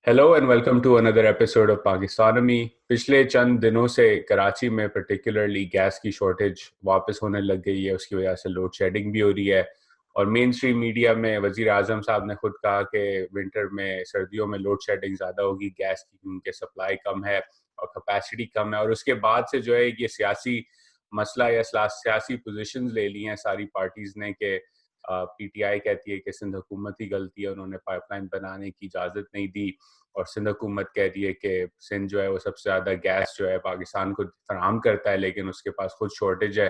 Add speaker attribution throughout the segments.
Speaker 1: Hello and welcome to another episode of पाकिस्तानमी। पिछले चंद दिनों से कराची में पर्टिकुलरली गैस की शॉर्टेज वापस होने लग गई है। उसकी वजह से लोड शेडिंग भी हो रही है और मेन स्ट्रीम मीडिया में वजीर आजम साहब ने खुद कहा कि विंटर में सर्दियों में लोड शेडिंग ज़्यादा होगी गैस की, क्योंकि सप्लाई कम है और कैपेसिटी कम है। और उसके बाद से जो है ये सियासी मसला या सियासी पोजीशंस ले ली हैं सारी पार्टीज ने कि पीटीआई कहती है कि सिंध हुकूमत की गलती है, उन्होंने पाइपलाइन बनाने की इजाज़त नहीं दी, और सिंध हुकूमत कह रही है कि सिंध जो है वो सबसे ज़्यादा गैस जो है पाकिस्तान को फराहम करता है, लेकिन उसके पास खुद शॉर्टेज है।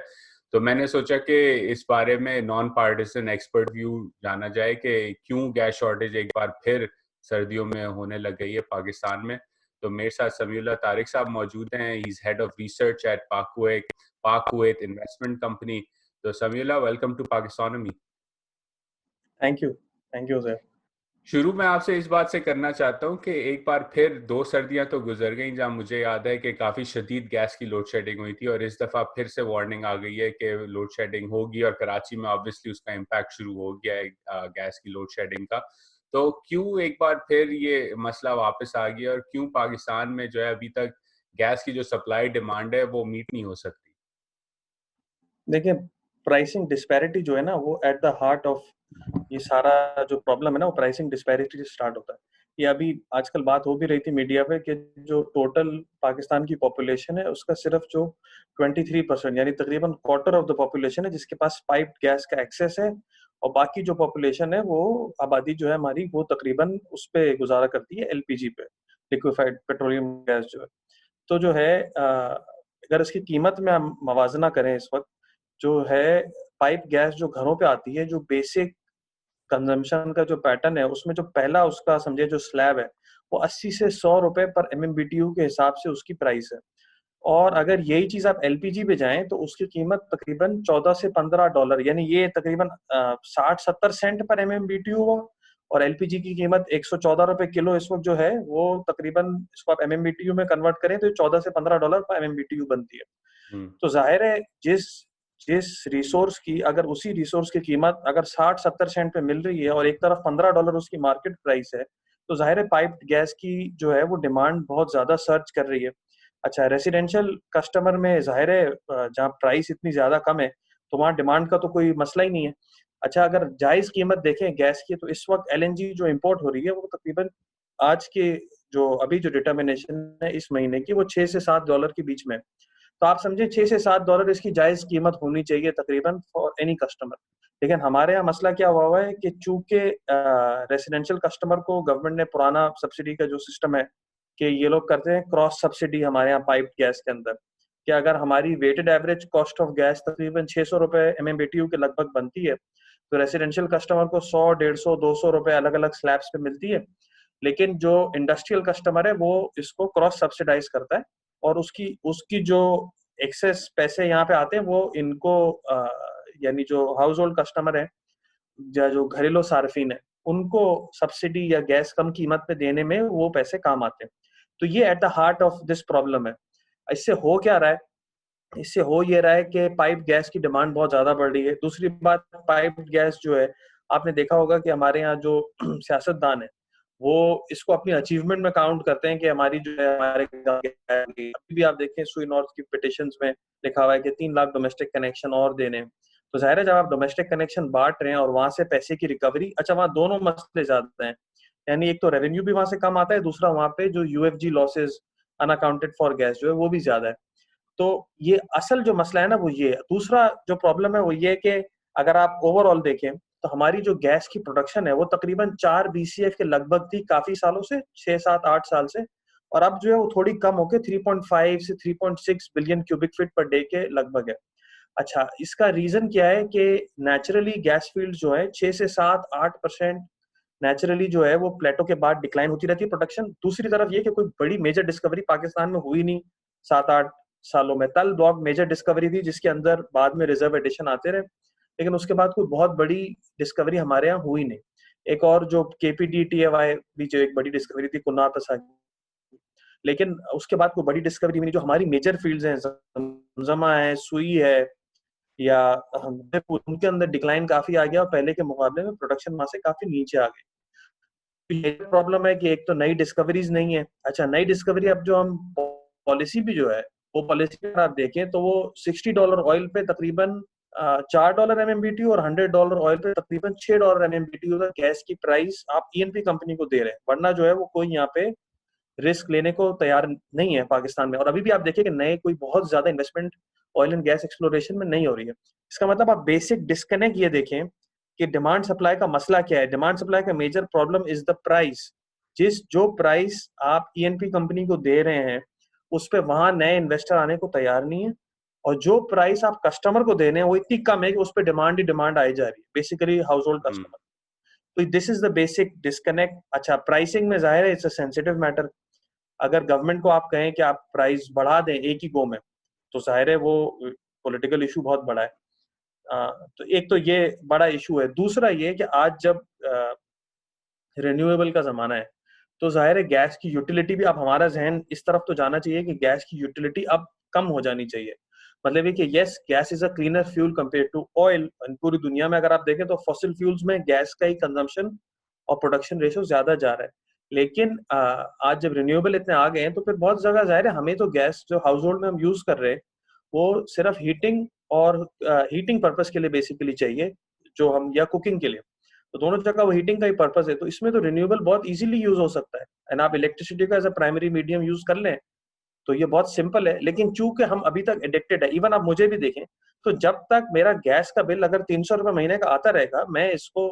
Speaker 1: तो मैंने सोचा कि इस बारे में नॉन पार्टिसन एक्सपर्ट व्यू जाना जाए कि क्यों गैस शॉर्टेज एक बार फिर सर्दियों में होने लग गई है पाकिस्तान में। तो मेरे साथ समीउल्लाह तारिक साहब मौजूद हैं। He is head of research at Pak Kuwait investment company. तो Samiullah, welcome to Pakistan.
Speaker 2: Thank you sir.
Speaker 1: शुरू में आपसे इस बात से करना चाहता हूँ कि एक बार फिर दो सर्दियां तो गुजर गई जहां मुझे याद है कि काफ़ी शदीद गैस की लोड शेडिंग हुई थी, और इस दफ़ा फिर से वार्निंग आ गई है कि लोड शेडिंग होगी, और कराची में ऑब्वियसली उसका इम्पैक्ट शुरू हो गया है गैस की लोड शेडिंग का। तो क्यों एक बार फिर ये मसला वापस आ गया, और क्यों पाकिस्तान में जो है अभी तक गैस की जो सप्लाई डिमांड है वो मीट नहीं हो सकती?
Speaker 2: देखिए, प्राइसिंग डिस्पैरिटी जो है ना, वो एट द हार्ट ऑफ ये सारा जो प्रॉब्लम है ना, वो प्राइसिंग डिस्पैरिटी से स्टार्ट होता है। ये अभी आजकल बात हो भी रही थी मीडिया पे कि जो टोटल पाकिस्तान की पॉपुलेशन है उसका सिर्फ जो 23% यानी तकरीबन क्वार्टर ऑफ द पॉपुलेशन है जिसके पास पाइप्ड गैस का एक्सेस है, और बाकी जो पॉपुलेशन है वो आबादी जो है हमारी वो तकरीबन उस पे गुजारा करती है एलपीजी पे, लिक्विफाइड पेट्रोलियम गैस जो है। तो जो है अगर इसकी कीमत में हम मवाजना करें इस वक्त, जो है पाइप गैस जो घरों पे आती है, जो बेसिक कंजम्पशन का जो पैटर्न है उसमें जो पहला उसका समझे जो स्लैब है वो 80 से 100 रुपए पर एमएमबीटीयू के हिसाब से उसकी प्राइस है। और अगर यही चीज आप एलपीजी पे जाएं तो उसकी कीमत तकरीबन 14 से $15, यानी ये तकरीबन 60-70 सेंट पर एमएमबीटीयू हुआ। और एलपीजी की कीमत 114 रुपए किलो इस वक्त जो है वो तकरीबन, इसको आप एमएमबीटीयू में कन्वर्ट करें तो $14 से $15 पर एमएमबीटीयू बनती है।
Speaker 1: हम्म।
Speaker 2: तो जाहिर है जिस जिस रिसोर्स की, अगर उसी रिसोर्स की कीमत अगर 60-70 सेंट पे मिल रही है और एक तरफ $15 उसकी मार्केट प्राइस है, तो जाहिर है पाइप्ड गैस की जो है वो डिमांड बहुत ज्यादा सर्च कर रही है। अच्छा, रेसिडेंशियल कस्टमर में जाहिर है जहाँ प्राइस इतनी ज्यादा कम है तो वहाँ डिमांड का तो कोई मसला ही नहीं है। अच्छा, अगर जायज कीमत देखें गैस की तो इस वक्त एलएनजी जो इंपोर्ट हो रही है वो तकरीबन आज के जो अभी जो डिटर्मिनेशन है इस महीने की, वो $6 से $7 के बीच में है। तो आप समझे $6 से $7 इसकी जायज कीमत होनी चाहिए तकरीबन फॉर एनी कस्टमर। लेकिन हमारे यहाँ मसला क्या हुआ है कि चूंकि रेसिडेंशियल कस्टमर को गवर्नमेंट ने पुराना सब्सिडी का जो सिस्टम है कि ये लोग करते हैं क्रॉस सब्सिडी हमारे यहाँ पाइप गैस के अंदर, कि अगर हमारी weighted average cost of gas तकरीबन 600 रुपए एमएमबीटीयू के लगभग बनती है, तो रेसिडेंशियल कस्टमर को 100, 150, 200 रुपए अलग अलग स्लैब्स पे मिलती है। लेकिन जो इंडस्ट्रियल कस्टमर है वो इसको क्रॉस सब्सिडाइज करता है, और उसकी उसकी जो एक्सेस पैसे यहाँ पे आते हैं वो इनको यानी जो हाउस होल्ड कस्टमर है या जो घरेलू सार्फिन है उनको सब्सिडी या गैस कम कीमत पे देने में वो पैसे काम आते हैं। तो ये at the heart of this problem है। इससे हो क्या रहा है? इससे हो ये रहा है कि पाइप गैस की डिमांड बहुत ज्यादा बढ़ रही है। दूसरी बात, पाइप गैस जो है आपने देखा होगा कि हमारे यहाँ जो सियासतदान है वो इसको अपनी अचीवमेंट में काउंट करते हैं कि हमारी जो है हमारे अभी भी आप देखें सुई नॉर्थ की पिटिशंस में लिखा हुआ है कि 3 लाख डोमेस्टिक कनेक्शन और देने हैं। तो जाहिर है जब आप डोमेस्टिक कनेक्शन बांट रहे हैं और वहां से पैसे की रिकवरी, अच्छा वहाँ दोनों मसले ज्यादा हैं। यानी एक तो रेवेन्यू भी वहां से कम आता है, दूसरा वहां पे जो यूएफजी लॉसेज अनअकाउंटेड फॉर गैस जो है वो भी ज्यादा है। तो ये असल जो मसला है ना वो ये है। दूसरा जो प्रॉब्लम है वो ये है कि अगर आप ओवरऑल देखें तो हमारी जो गैस की प्रोडक्शन है वो तकरीबन 4 बीसीएफ के लगभग थी काफी सालों से, 6, 7, 8 साल से, और अब जो है वो थोड़ी कम होकर 3.5 से 3.6 billion cubic feet per day के लगभग है। अच्छा, इसका रीजन क्या है कि नेचुरली गैस फील्ड जो है 6 से 7, 8% नेचुरली जो है वो प्लेटो के बाद डिक्लाइन होती रहती है प्रोडक्शन। दूसरी तरफ ये कि कोई बड़ी मेजर डिस्कवरी पाकिस्तान में हुई नहीं 7-8 सालों में। तल ब्लॉक मेजर डिस्कवरी थी जिसके अंदर बाद में रिजर्व एडिशन आते रहे, लेकिन उसके बाद कोई बहुत बड़ी डिस्कवरी हमारे यहाँ हुई नहीं। एक और जो केपीडीटीएवाई भी जो एक बड़ी डिस्कवरी थी कुन्ना तसा, लेकिन उसके बाद कोई बड़ी डिस्कवरी नहीं। जो हमारी मेजर फील्ड्स हैं, जमजमा है, सुई है, या उनके अंदर डिक्लाइन काफी आ गया और पहले के मुकाबले में प्रोडक्शन वहां से काफी नीचे आ गई। प्रॉब्लम है कि एक तो नई डिस्कवरीज नहीं है। अच्छा, नई डिस्कवरी अब जो हम पॉलिसी भी जो है, वो पॉलिसी अगर आप देखें तो वो $60 ऑयल पे तकरीबन $4 MMBTU और $100 ऑयल पे तकरीबन $6 MMBTU का गैस की प्राइस आप ईएनपी कंपनी को दे रहे हैं, वरना जो है वो कोई यहाँ पे रिस्क लेने को तैयार नहीं है पाकिस्तान में। और अभी भी आप देखिए कि नए कोई बहुत ज्यादा investment oil and gas exploration में नहीं हो रही है। इसका मतलब आप बेसिक डिस्कनेक्ट ये देखें कि डिमांड सप्लाई का मसला क्या है। डिमांड सप्लाई का major problem is the price. जो प्राइस आप ईएनपी कंपनी को दे रहे हैं उस पर वहां नए इन्वेस्टर आने को तैयार नहीं है, और जो प्राइस आप कस्टमर को दे रहे हैं वो इतनी कम है कि उस पर डिमांड ही डिमांड आई जा रही है, बेसिकली हाउस होल्ड कस्टमर। तो this is the basic disconnect. अच्छा, प्राइसिंग में जाहिर है इट्स अ सेंसिटिव मैटर। अगर गवर्नमेंट को आप कहें कि आप प्राइस बढ़ा दें एक ही गो में, तो जाहिर है वो पॉलिटिकल इशू बहुत बड़ा है। तो एक तो ये बड़ा इशू है। दूसरा ये कि आज जब रिन्यूएबल का जमाना है, तो जाहिर है गैस की यूटिलिटी भी, अब हमारा जहन इस तरफ तो जाना चाहिए कि गैस की यूटिलिटी अब कम हो जानी चाहिए। मतलब ये कि yes, gas is a cleaner fuel compare to oil. पूरी दुनिया में अगर आप देखें तो फॉसिल फ्यूल्स में गैस का ही कंजम्पशन और प्रोडक्शन रेशियो ज्यादा जा रहा है। लेकिन आज जब रिन्यूएबल इतने आ गए हैं तो फिर बहुत जगह जाहिर है हमें तो गैस जो हाउस होल्ड में हम यूज कर रहे हैं वो सिर्फ हीटिंग और हीटिंग पर्पस के लिए बेसिकली चाहिए, जो हम, या कुकिंग के लिए। तो दोनों जगह वो हीटिंग का ही पर्पस है, तो इसमें तो रिन्यूएबल बहुत इजीली यूज हो सकता है। एंड आप इलेक्ट्रिसिटी का as a primary medium use कर लें तो ये बहुत सिंपल है। लेकिन चूंकि हम अभी तक एडिक्टेड है, इवन आप मुझे भी देखें, तो जब तक मेरा गैस का बिल अगर ₹300 महीने का आता रहेगा, मैं इसको,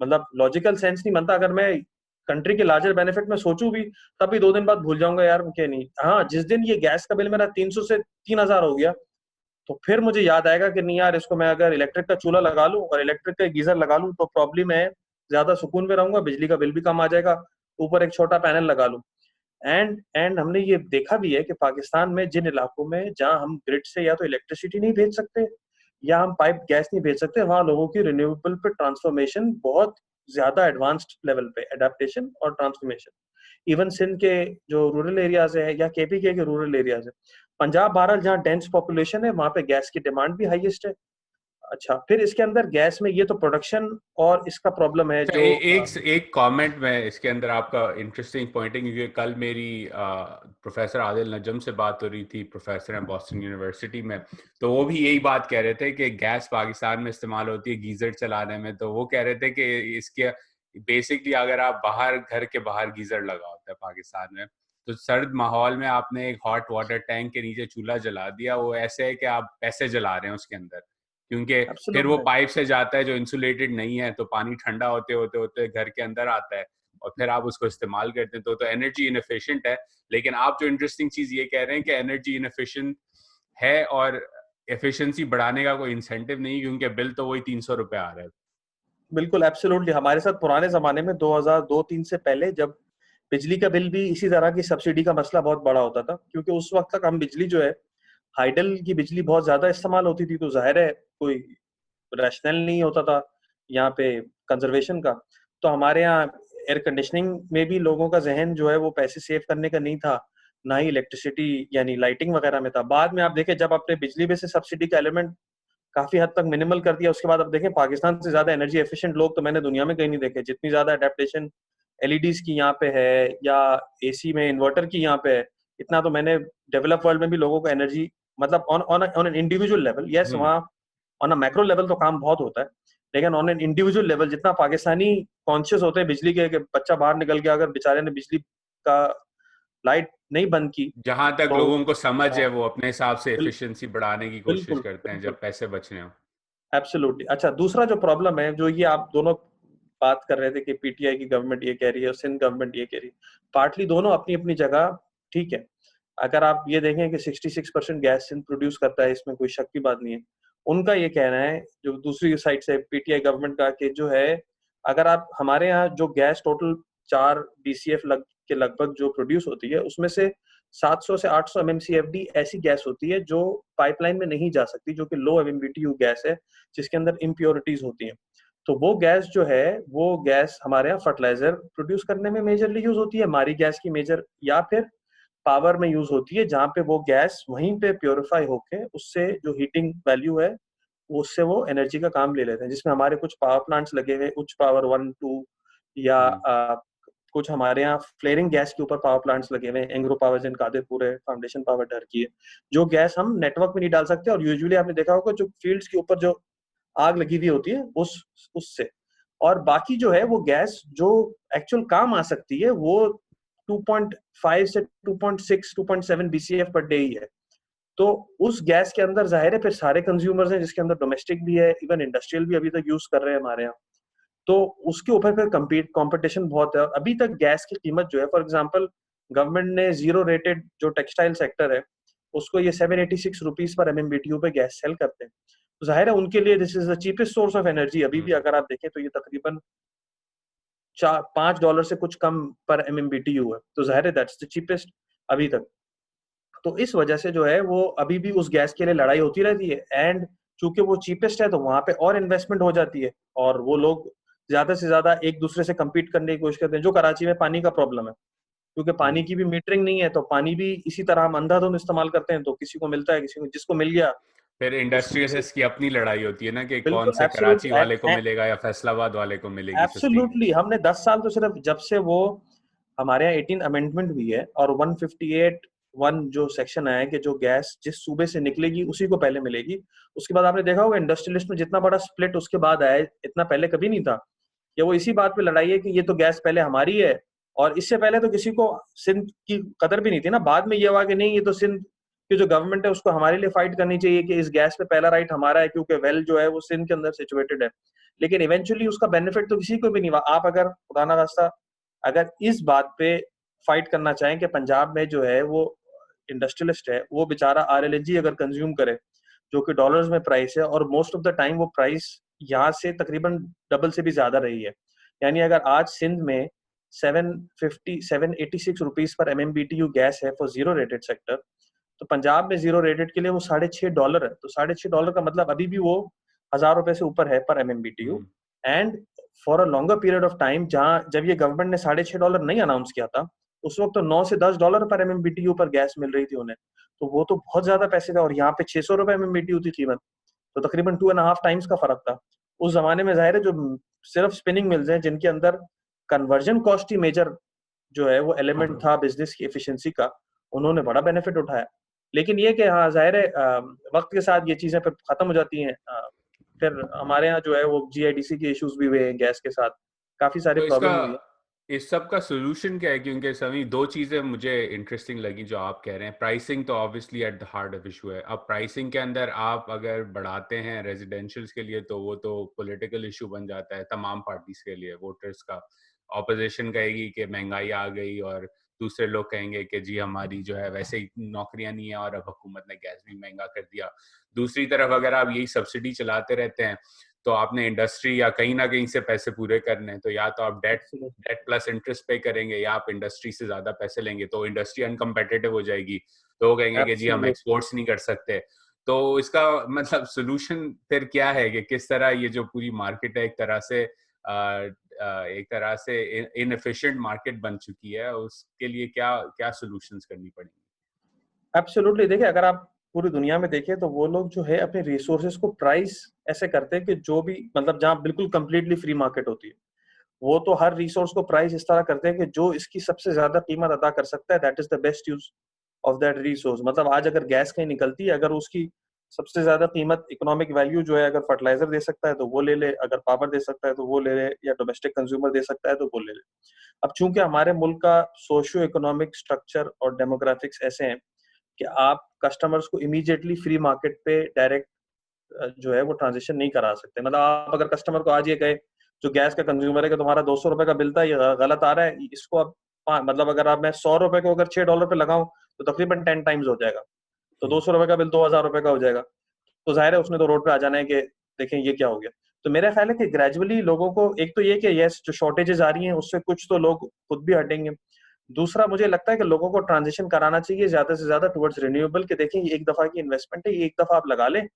Speaker 2: मतलब लॉजिकल सेंस नहीं बनता। अगर मैं कंट्री के लार्जर बेनिफिट में सोचूं भी, तब भी 2 दिन बाद भूल जाऊंगा यार क्या नहीं। हाँ, जिस दिन ये गैस का बिल मेरा 300 से 3000 हो गया, तो फिर मुझे याद आएगा कि नहीं यार, इसको मैं अगर इलेक्ट्रिक का चूल्हा लगा लूं और इलेक्ट्रिक का गीजर लगा लूं तो प्रॉब्लम है, ज्यादा सुकून में रहूंगा, बिजली का बिल भी कम आ जाएगा, ऊपर एक छोटा पैनल लगा लूं। एंड हमने ये देखा भी है कि पाकिस्तान में जिन इलाकों में जहां हम ग्रिड से या तो इलेक्ट्रिसिटी नहीं भेज सकते या हम पाइप गैस नहीं भेज सकते, वहां लोगों की रिन्यूएबल पे ट्रांसफॉर्मेशन बहुत ज्यादा एडवांस्ड लेवल पे, एडेप्टेशन और ट्रांसफॉर्मेशन। इवन सिंध के जो रूरल एरियाज है या केपी के रूरल एरियाज है, पंजाब बहरहाल जहाँ डेंस पॉपुलेशन है वहां पे गैस की डिमांड भी हाईएस्ट है। अच्छा, फिर इसके अंदर गैस में ये तो प्रोडक्शन और इसका प्रॉब्लम है
Speaker 1: अच्छा,
Speaker 2: जो
Speaker 1: एक कमेंट में इसके अंदर आपका इंटरेस्टिंग पॉइंट है, क्योंकि कल मेरी प्रोफेसर आदिल नजम से बात हो रही थी, प्रोफेसर हैं बॉस्टन यूनिवर्सिटी में। तो वो भी यही बात कह रहे थे कि गैस पाकिस्तान में इस्तेमाल होती है गीजर चलाने में। तो वो कह रहे थे कि इसके बेसिकली अगर आप बाहर, घर के बाहर गीजर लगा होता है पाकिस्तान में, तो सर्द माहौल में आपने एक हॉट वाटर टैंक के नीचे चूल्हा जला दिया, वो ऐसे है कि आप पैसे जला रहे हैं उसके अंदर, क्योंकि फिर वो
Speaker 2: एब्सोल्युटली।
Speaker 1: पाइप से जाता है जो इंसुलेटेड नहीं है, तो पानी ठंडा होते होते होते घर के अंदर आता है और फिर आप उसको इस्तेमाल करते हैं। तो एनर्जी इनएफिशिएंट है। लेकिन आप जो इंटरेस्टिंग चीज ये कह रहे हैं कि एनर्जी इनएफिशिएंट है और एफिशिएंसी बढ़ाने का कोई इंसेंटिव नहीं, क्योंकि बिल तो वही ₹300 आ रहा है।
Speaker 2: बिल्कुल एब्सोल्युटली। हमारे साथ पुराने जमाने में 2002-3 से पहले जब बिजली का बिल भी इसी तरह की सब्सिडी का मसला बहुत बड़ा होता था, क्योंकि उस वक्त तक हम बिजली जो है, हाइडल की बिजली बहुत ज्यादा इस्तेमाल होती थी, तो जाहिर है कोई रैशनल नहीं होता था यहाँ पे कंजर्वेशन का। तो हमारे यहाँ एयर कंडीशनिंग में भी लोगों का जहन जो है वो पैसे सेव करने का नहीं था, ना ही इलेक्ट्रिसिटी यानी लाइटिंग वगैरह में था। बाद में आप देखें जब आपने बिजली में से सब्सिडी का एलिमेंट काफी हद तक मिनिमल कर दिया, उसके बाद अब देखें पाकिस्तान से ज्यादा एनर्जी एफिशिएंट लोग तो मैंने दुनिया में कहीं नहीं देखे। जितनी ज्यादा अडेप्टेशन एलईडीज की यहाँ पे है या एसी में इन्वर्टर की यहाँ पे है, इतना तो मैंने डेवलप वर्ल्ड में भी लोगों को एनर्जी, मतलब on on on an individual level, yes वहाँ ऑन अ मैक्रो लेवल तो काम बहुत होता है, लेकिन ऑन एन इंडिविजुअल लेवल जितना पाकिस्तानी कॉन्शियस होते हैं बिजली के, कि बच्चा बाहर निकल गया अगर बेचारे ने बिजली का लाइट नहीं बंद की
Speaker 1: जहां तक
Speaker 2: तो
Speaker 1: लोगों को समझ है वो अपने हिसाब से एफिशिएंसी बढ़ाने की कोशिश
Speaker 2: बिल्कुल
Speaker 1: करते हैं
Speaker 2: बिल्कुल
Speaker 1: जब पैसे बच रहे हो।
Speaker 2: एब्सोल्युटली। अच्छा, दूसरा जो प्रॉब्लम है, जो ये आप दोनों बात कर रहे थे कि पीटीआई की गवर्नमेंट ये कह रही है और सिंध गवर्नमेंट ये कह रही है, पार्टली दोनों अपनी अपनी जगह ठीक है। अगर आप ये देखें कि 66% गैस सिंध प्रोड्यूस करता है, इसमें कोई शक की बात नहीं है। उनका ये कहना है, जो दूसरी साइड से पीटीआई गवर्नमेंट का, कि जो है अगर आप हमारे यहाँ जो गैस टोटल 4 BCF के लगभग जो प्रोड्यूस होती है, उसमें से 700 से 800 MMCFD ऐसी गैस होती है जो पाइपलाइन में नहीं जा सकती, जो कि लो MMBTU गैस है, जिसके अंदर इम्प्योरिटीज होती हैं। तो वो गैस जो है, वो गैस हमारे यहाँ फर्टिलाइजर प्रोड्यूस करने में मेजरली यूज होती है, हमारी गैस की मेजर, या फिर पावर में यूज होती है, जहाँ पे वो गैस वहीं पे प्योरीफाई होके उससे जो हीटिंग वैल्यू है उससे वो एनर्जी का काम ले लेते हैं, जिसमें हमारे कुछ पावर प्लांट्स लगे हुए, उच्च पावर 1 2 या
Speaker 1: हम्म
Speaker 2: कुछ हमारे यहाँ फ्लेयरिंग गैस के ऊपर पावर प्लांट्स लगे हुए हैं, एंग्रो पावर जिन कादेरपुर है, फाउंडेशन पावर डर की है, जो गैस हम नेटवर्क में नहीं डाल सकते, और यूजुअली आपने देखा होगा जो फील्ड्स के ऊपर जो आग लगी हुई होती है उससे। और बाकी जो है वो गैस जो एक्चुअल काम आ सकती है वो 2.5 से 2.6 2.7 BCF पर डे ही है। तो उस गैस के अंदर जाहिर है फिर सारे कंज्यूमर्स हैं, जिसके अंदर डोमेस्टिक भी है, इवन इंडस्ट्रियल भी अभी तक यूज कर रहे हैं हमारे यहाँ। तो उसके ऊपर फिर कंपटीशन बहुत है। और अभी तक गैस की कीमत जो है, फॉर एग्जांपल गवर्नमेंट ने जीरो रेटेड जो टेक्सटाइल सेक्टर है उसको ये 786 रुपीज पर MMBTU पे गैस सेल करते हैं। तो जाहिर है उनके लिए this is the cheapest source of energy. अभी भी अगर आप देखें तो ये तकरीबन $5 से कुछ कम पर MMBTU है, तो जाहिर है दैट्स द चीपेस्ट अभी तक। तो इस वजह से जो है वो अभी भी उस गैस के लिए लड़ाई होती रहती है, एंड चूंकि वो चीपेस्ट है तो वहां पे और इन्वेस्टमेंट हो जाती है, और वो लोग ज्यादा से ज्यादा एक दूसरे से कम्पीट करने की कोशिश करते हैं। जो कराची में पानी का प्रॉब्लम है, क्योंकि पानी की भी मीटरिंग नहीं है, तो पानी भी इसी तरह हम अंधाधुंध इस्तेमाल करते हैं, तो किसी को मिलता है, किसी को जिसको मिल गया
Speaker 1: फिर इंडस्ट्रियलिस्ट की अपनी लड़ाई होती है ना कि कौन
Speaker 2: बिल्कुल
Speaker 1: से
Speaker 2: एब्सोल्युटली
Speaker 1: कराची वाले को मिलेगा या फैसलाबाद वाले को मिलेगी सस्ती
Speaker 2: एब्सोल्युटली।
Speaker 1: गैस।
Speaker 2: हमने 10 साल तो सिर्फ जब से वो हमारे यहाँ 18 अमेंडमेंट हुई है और 158(1) जो सेक्शन आया है कि जो गैस जिस सूबे से निकलेगी उसी को पहले मिलेगी, उसके बाद आपने देखा होगा इंडस्ट्रियलिस्ट में जितना बड़ा स्प्लिट उसके बाद आया है, इतना पहले कभी नहीं था। कि वो इसी बात पे लड़ाई है कि ये तो गैस पहले हमारी है, और इससे पहले तो किसी को सिंध की कदर भी नहीं थी ना। बाद में ये हुआ कि नहीं, ये तो सिंध की जो गवर्नमेंट है उसको हमारे लिए फाइट करनी चाहिए कि इस गैस पे पहला राइट हमारा है, क्योंकि वेल जो है वो सिंध के अंदर सिचुएटेड है। लेकिन इवेंचुअली उसका बेनिफिट तो किसी को भी नहीं हुआ। आप अगर खुदा ना खास्ता अगर इस बात पे फाइट करना चाहें कि पंजाब में जो है वो इंडस्ट्रियलिस्ट है वो बेचारा RLNG अगर कंज्यूम करे, जो कि डॉलर्स में प्राइस है, और मोस्ट ऑफ द टाइम वो प्राइस यहाँ से तकरीबन डबल से भी ज्यादा रही है। यानी अगर आज सिंध में 786 पर MMBTU गैस है फॉर जीरो रेटेड सेक्टर, तो पंजाब में जीरो रेटेड के लिए वो $6.5 है। तो $6.5 का मतलब अभी भी वो ₹1,000 से ऊपर है पर MMBTU। And for a longer period of time, जहां जब ये गवर्नमेंट ने $6.5 नहीं अनाउंस किया था, उस वक्त तो $9 से $10 पर MMBTU पर गैस मिल रही थी उन्हें। तो वो तो बहुत ज्यादा पैसे था, और यहाँ पे ₹600 MMBTU थी कीमत, तो तकरीबन 2.5 टाइम्स का फर्क था। उस जमाने में जाहिर है जो सिर्फ स्पिनिंग मिल्स हैं जिनके अंदर कन्वर्जन कॉस्ट ही मेजर जो है वो एलिमेंट था बिजनेस की एफिशिएंसी का, उन्होंने बड़ा बेनिफिट उठाया। लेकिन ये कि हाँ जाहिर है वक्त के साथ ये चीजें फिर खत्म हो जाती हैं। फिर हमारे यहाँ जो है वो GIDC के इश्यूज भी हुए हैं गैस के साथ, काफी सारी
Speaker 1: तो इसका
Speaker 2: प्रॉब्लम हुई है।
Speaker 1: इस सब का सोल्यूशन क्या है? क्योंकि सभी दो चीजें मुझे इंटरेस्टिंग लगी जो आप कह रहे हैं। प्राइसिंग तो obviously at the heart of issue है। अब प्राइसिंग के अंदर आप अगर बढ़ाते हैं रेजिडेंशियल्स के लिए तो वो तो पॉलिटिकल इशू बन जाता है तमाम पार्टीज के लिए। वोटर्स का ऑपोजिशन कहेगी कि महंगाई आ गई, और दूसरे लोग कहेंगे कि जी हमारी जो है वैसे ही नौकरियां नहीं है और अब हुकूमत ने गैस भी महंगा कर दिया। दूसरी तरफ अगर आप यही सब्सिडी चलाते रहते हैं तो आपने इंडस्ट्री या कहीं ना कहीं से पैसे पूरे करने हैं, तो या तो आप डेट प्लस इंटरेस्ट पे करेंगे या आप इंडस्ट्री से ज्यादा पैसे लेंगे, तो इंडस्ट्री अनकम्पिटिटिव हो जाएगी। तो वो कहेंगे कि जी हम एक्सपोर्ट्स नहीं कर सकते। तो इसका मतलब सोल्यूशन फिर क्या है कि किस तरह ये जो पूरी मार्केट है एक तरह से इनएफिशिएंट मार्केट बन चुकी है, उसके लिए क्या क्या सोल्यूशंस करनी पड़ेंगी?
Speaker 2: एब्सोल्युटली। देखिए अगर आप पूरी दुनिया में देखें तो वो लोग जो है अपने रिसोर्सेज को प्राइस ऐसे करते हैं कि जो भी मतलब जहाँ बिल्कुल कंप्लीटली फ्री मार्केट होती है, वो तो हर रिसोर्स को प्राइस इस तरह करते हैं कि जो इसकी सबसे ज्यादा कीमत अदा कर सकता है that is the best use of that resource. मतलब आज अगर गैस कहीं निकलती है, अगर उसकी सबसे ज्यादा कीमत इकोनॉमिक वैल्यू जो है, अगर फर्टिलाइजर दे सकता है तो वो ले ले, अगर पावर दे सकता है तो वो ले ले, या डोमेस्टिक कंज्यूमर दे सकता है तो वो ले ले। अब चूंकि हमारे मुल्क का सोशियो इकोनॉमिक स्ट्रक्चर और डेमोग्राफिक्स ऐसे हैं कि आप कस्टमर्स को इमीडिएटली फ्री मार्केट पे डायरेक्ट जो है वो ट्रांजिशन नहीं करा सकते। मतलब आप अगर कस्टमर को आज ये कहे, जो गैस का कंज्यूमर है, कि तुम्हारा ₹200 का बिल था, ये गलत आ रहा है, इसको अब मतलब अगर आप मैं ₹100 को अगर $6 पे लगाऊं तो तकरीबन 10 टाइम्स हो जाएगा, तो ₹200 का बिल ₹2,000 का हो जाएगा। तो जाहिर है उसने तो रोड पे आ जाना है कि देखें ये क्या हो गया। तो मेरा ख्याल है कि ग्रेजुअली लोगों को, एक तो ये कि यस जो शॉर्टेजेस आ रही हैं उससे कुछ तो लोग खुद भी हटेंगे। दूसरा मुझे लगता है कि लोगों को ट्रांजिशन कराना चाहिए ज्यादा से ज्यादा टुवर्ड्स रिन्यूएबल, के देखें ये एक दफा की इन्वेस्टमेंट है, ये एक दफा आप लगा लें,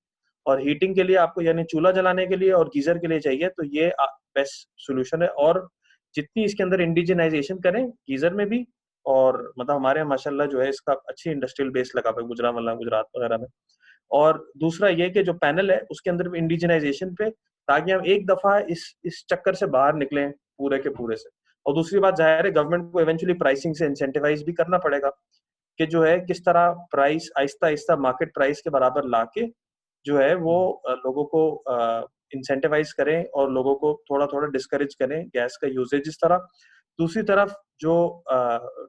Speaker 2: और हीटिंग के लिए आपको यानी चूल्हा जलाने के लिए और गीजर के लिए चाहिए तो ये बेस्ट सोल्यूशन है। और जितनी इसके अंदर इंडिजिनाइजेशन करें गीजर में भी, और मतलब हमारे यहाँ माशाल्लाह जो है इसका अच्छी इंडस्ट्रियल बेस लगा हुआ है गुजरांवाला गुजरात वगैरह में। और दूसरा ये कि जो पैनल है उसके अंदर भी इंडिजिनाइजेशन पे, ताकि हम एक दफा इस चक्कर से बाहर निकलें पूरे के पूरे से। और दूसरी बात जाहिर है गवर्नमेंट को इवेंचुअली प्राइसिंग से इंसेंटिवाइज भी करना पड़ेगा कि जो है किस तरह price Aahista Aahista market price के बराबर लाके जो है वो लोगों को इंसेंटिवाइज करें और लोगों को थोड़ा थोड़ा डिस्करेज करें गैस का यूजेज इस तरह। दूसरी तरफ जो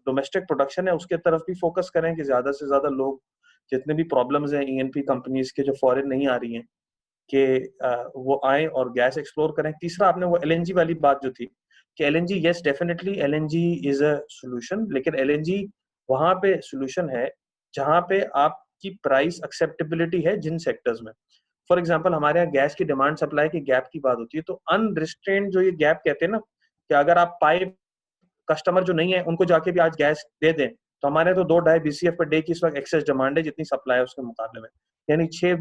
Speaker 2: डोमेस्टिक प्रोडक्शन है उसके तरफ भी फोकस करें कि ज्यादा से ज्यादा लोग जितने भी प्रॉब्लम्स हैं ईएनपी कंपनीज के जो फॉरेन नहीं आ रही हैं कि वो आए और गैस एक्सप्लोर करें। तीसरा आपने वो एलएनजी वाली बात जो थी कि LNG, yes definitely LNG is a solution, लेकिन एलएनजी वहां पे सॉल्यूशन है जहां पे आपकी प्राइस एक्सेप्टेबिलिटी है जिन सेक्टर्स में। फॉर एग्जांपल हमारे यहाँ गैस की डिमांड सप्लाई की गैप की बात होती है, तो अनरिस्ट्रेन्ड जो ये गैप कहते हैं ना कि अगर आप पाइप कस्टमर जो नहीं है उनको जाके भी आज गैस दे दें तो हमारे तो 2-2.5 BCF पर डे की इस वक्त एक्सेस डिमांड है जितनी सप्लाई है उसके मुकाबले में, यानी 6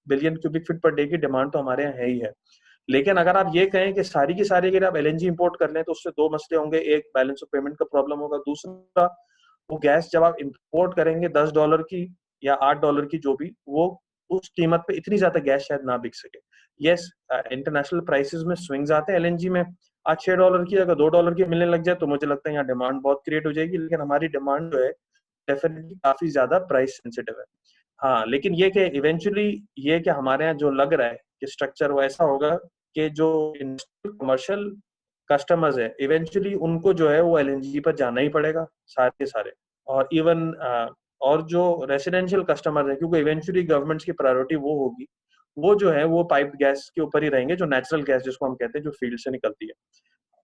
Speaker 2: billion cubic feet per day की डिमांड तो हमारे यहाँ है ही है। लेकिन अगर आप ये कहें कि सारी की सारी अगर आप एलएनजी इंपोर्ट कर लें तो उससे दो मसले होंगे, एक बैलेंस ऑफ पेमेंट का प्रॉब्लम होगा, दूसरा वो गैस जब आप इंपोर्ट करेंगे $10 की या $8 की जो भी, वो उस कीमत पे इतनी ज्यादा गैस शायद ना बिक सके। यस इंटरनेशनल प्राइसेस में स्विंग्स आते हैं एलएनजी में, आज $6 की अगर $2 की मिलने लग जाए तो मुझे लगता है यहाँ डिमांड बहुत क्रिएट हो जाएगी, लेकिन हमारी डिमांड जो है डेफिनेटली काफी ज्यादा प्राइस सेंसिटिव है। हाँ लेकिन ये कि इवेंचुअली ये कि हमारे यहाँ जो लग रहा है कि स्ट्रक्चर वो ऐसा होगा कि जो कमर्शियल कस्टमर्स है इवेंचुअली उनको जो है वो एलएनजी पर जाना ही पड़ेगा सारे के सारे, और इवन और जो रेसिडेंशियल कस्टमर है क्योंकि इवेंचुअली गवर्नमेंट्स की प्रायोरिटी वो होगी, वो जो है वो पाइप गैस के ऊपर ही रहेंगे, जो नेचुरल गैस जिसको हम कहते हैं जो फील्ड से निकलती है।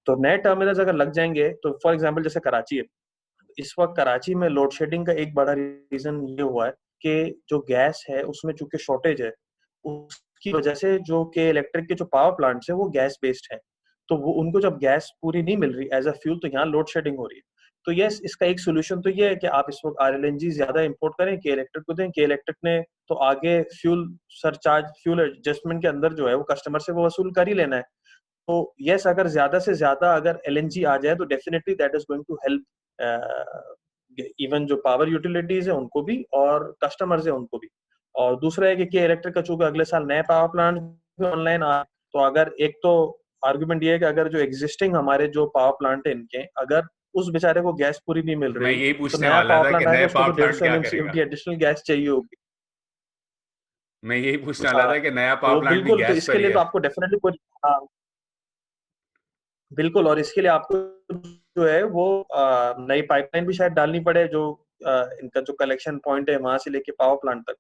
Speaker 2: तो नए टर्मिनल्स अगर लग जाएंगे तो फॉर एग्जांपल जैसे कराची है, इस वक्त कराची में लोड शेडिंग का एक बड़ा रीजन ये हुआ है कि जो गैस है उसमें चूंकि शॉर्टेज है उसकी वजह से जो के इलेक्ट्रिक के जो पावर प्लांट्स है वो गैस बेस्ड है, तो वो उनको जब गैस पूरी नहीं मिल रही एज अ फ्यूल तो यहाँ लोड शेडिंग हो रही है। तो यस इसका एक सोल्यूशन तो ये है कि आप इस वक्त आरएलएनजी ज्यादा इंपोर्ट करें, के इलेक्ट्रिक को दें, के इलेक्ट्रिक ने तो आगे फ्यूल सरचार्ज फ्यूल एडजस्टमेंट के अंदर जो है वो कस्टमर से वो वसूल कर ही लेना है। तो यस अगर ज्यादा से ज्यादा अगर एलएनजी आ जाए तो definitely that is going to help even जो पावर यूटिलिटीज है उनको भी और कस्टमर्स है उनको भी। और दूसरा है कि इलेक्ट्रिक का चूंकि अगले साल नए पावर प्लांट ऑनलाइन आ, तो अगर एक तो आर्गुमेंट ये है कि अगर जो एग्जिस्टिंग हमारे जो पावर प्लांट है इनके अगर उस बेचारे को गैस पूरी नहीं मिल
Speaker 1: मैं
Speaker 2: रही
Speaker 1: यही
Speaker 2: तो
Speaker 1: पूछने
Speaker 2: नया
Speaker 1: वाला
Speaker 2: पावर
Speaker 1: था कि
Speaker 2: प्लांट आएगा
Speaker 1: नए
Speaker 2: उसको
Speaker 1: पावर
Speaker 2: तो
Speaker 1: प्लांट
Speaker 2: 150
Speaker 1: क्या
Speaker 2: MMCFD
Speaker 1: करेगा।
Speaker 2: एडिशनल गैस चाहिए होगी।
Speaker 1: मैं यही पूछने वाला
Speaker 2: हाँ
Speaker 1: था कि नया पावर
Speaker 2: तो
Speaker 1: प्लांट भी
Speaker 2: बिल्कुल, तो
Speaker 1: गैस
Speaker 2: इसके
Speaker 1: पर ही
Speaker 2: लिए तो
Speaker 1: है।
Speaker 2: आपको डेफिनेटली कोई हाँ बिल्कुल, और इसके लिए आपको जो है वो नई पाइपलाइन भी शायद डालनी पड़े जो इनका जो कलेक्शन पॉइंट है वहां से लेके पावर प्लांट तक।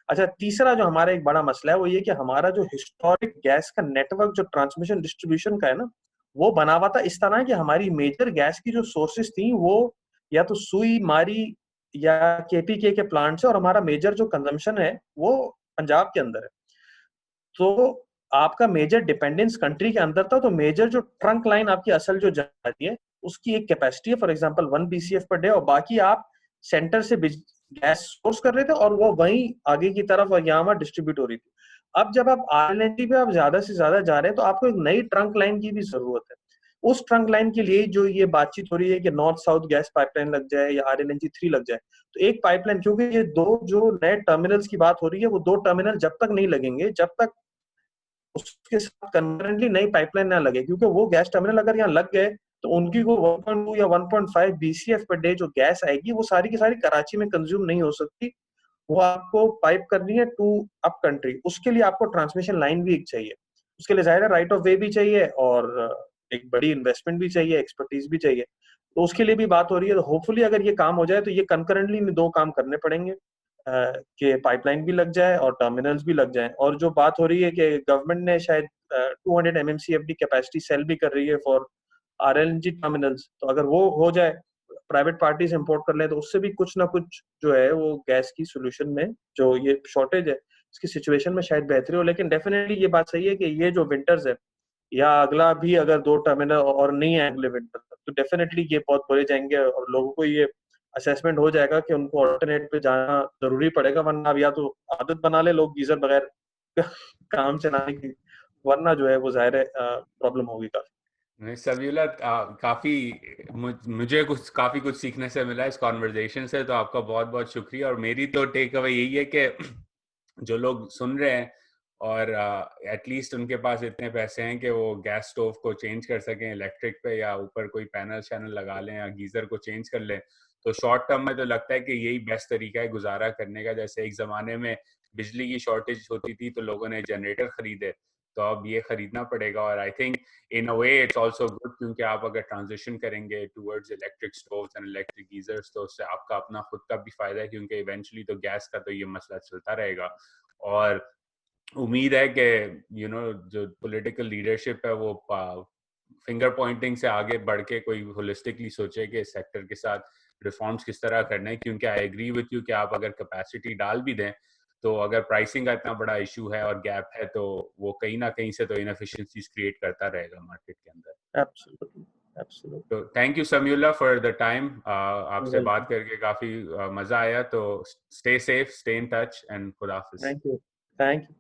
Speaker 2: अच्छा तीसरा जो हमारा एक बड़ा मसला है वो ये कि हमारा जो हिस्टोरिक गैस का नेटवर्क जो ट्रांसमिशन डिस्ट्रीब्यूशन का है ना वो बना हुआ था इस तरह कि हमारी मेजर गैस की जो सोर्सेज थी वो या तो सुई मारी या केपीके के प्लांट से, और हमारा मेजर जो कंजम्पशन है वो पंजाब के अंदर है। तो आपका मेजर डिपेंडेंस कंट्री के अंदर था, तो मेजर जो ट्रंक लाइन आपकी असल जो जाती है उसकी एक कैपेसिटी है for example 1 BCF per day, और बाकी आप सेंटर से गैस सोर्स कर रहे थे और वो वहीं आगे की तरफ यहाँ डिस्ट्रीब्यूट हो रही थी। अब जब आप आरएलएनडी पे आप ज्यादा से ज्यादा जा रहे हैं तो आपको एक नई ट्रंक लाइन की भी जरूरत है। उस ट्रंक लाइन के लिए जो ये बातचीत हो रही है कि नॉर्थ साउथ गैस पाइपलाइन लग जाए या आरएलएनजी 3 लग जाए, तो एक पाइपलाइन क्योंकि ये दो जो नए टर्मिनल्स की बात हो रही है वो दो टर्मिनल जब तक नहीं लगेंगे जब तक उसके साथ कंकरेंटली नई पाइपलाइन ना लगे, क्योंकि वो गैस टर्मिनल अगर यहाँ लग गए तो उनकी वो 1.2 या 1.5 BCF पर डे जो गैस आएगी वो सारी की सारी कराची में कंज्यूम नहीं हो सकती, वो आपको पाइप करनी है टू अप कंट्री। उसके लिए आपको ट्रांसमिशन लाइन भी एक चाहिए, उसके लिए जाहिर है राइट ऑफ वे भी चाहिए और एक बड़ी इन्वेस्टमेंट भी चाहिए, एक्सपर्टीज भी चाहिए। तो उसके लिए भी बात हो रही है, तो होपफुली अगर ये काम हो जाए तो ये कंकरेंटली दो काम करने पड़ेंगे कि पाइपलाइन भी लग जाए और टर्मिनल्स भी लग जाए। और जो बात हो रही है कि गवर्नमेंट ने शायद 200 MMCFD कैपेसिटी सेल भी कर रही है फॉर आरएलएनजी टर्मिनल्स, तो अगर वो हो जाए प्राइवेट पार्टीज इंपोर्ट कर ले तो उससे भी कुछ ना कुछ जो है वो गैस की सोल्यूशन में जो ये शॉर्टेज है इसकी सिचुएशन में शायद बेहतरी हो। लेकिन डेफिनेटली ये बात सही है कि ये जो विंटर्स है या अगला भी अगर 2 टर्मिनल और नहीं है अगले विंटर तक तो डेफिनेटली ये बहुत बुरे जाएंगे और लोगों को ये असेसमेंट हो जाएगा कि उनको ऑल्टरनेट पे जाना जरूरी पड़ेगा, वरना अब या तो आदत बना ले लोग गीजर बगैर काम चलाने की, वरना जो है वो जाहिर है प्रॉब्लम होगी काफी।
Speaker 1: सबीला काफी मुझे कुछ काफी कुछ सीखने से मिला इस कॉन्वर्जेशन से, तो आपका बहुत बहुत शुक्रिया। और मेरी तो टेक अवे यही है कि जो लोग सुन रहे हैं और एटलीस्ट उनके पास इतने पैसे हैं कि वो गैस स्टोव को चेंज कर सकें इलेक्ट्रिक पे, या ऊपर कोई पैनल शैनल लगा लें या गीज़र को चेंज कर लें। तो शॉर्ट टर्म में तो लगता है कि यही बेस्ट तरीका है गुजारा करने का। जैसे एक ज़माने में बिजली की शॉर्टेज होती थी तो लोगों ने जनरेटर खरीदे, तो अब ये खरीदना पड़ेगा। और I think in a way it's also good, क्योंकि आप अगर ट्रांजिशन करेंगे towards electric stoves and electric geysers तो उससे आपका अपना खुद का भी फायदा है, क्योंकि इवेंचुअली तो गैस का तो ये मसला चलता रहेगा। और उम्मीद है कि जो पॉलिटिकल लीडरशिप है वो फिंगर पॉइंटिंग से आगे बढ़ के कोई होलिस्टिकली सोचे कि इस सेक्टर के साथ रिफॉर्म्स किस तरह करने हैं। क्योंकि आई एग्री विथ यू कि आप अगर कैपेसिटी डाल भी दें तो अगर प्राइसिंग का इतना बड़ा इशू है और गैप है तो वो कहीं ना कहीं से तो इनएफिशिएंसीज क्रिएट करता रहेगा मार्केट के अंदर।
Speaker 2: Absolutely, absolutely.
Speaker 1: तो thank you Samiullah for the time, आपसे बात
Speaker 2: वेलकम।
Speaker 1: करके काफी मजा आया। तो stay safe, stay in touch and खुदा हाफिज।
Speaker 2: Thank you, thank you.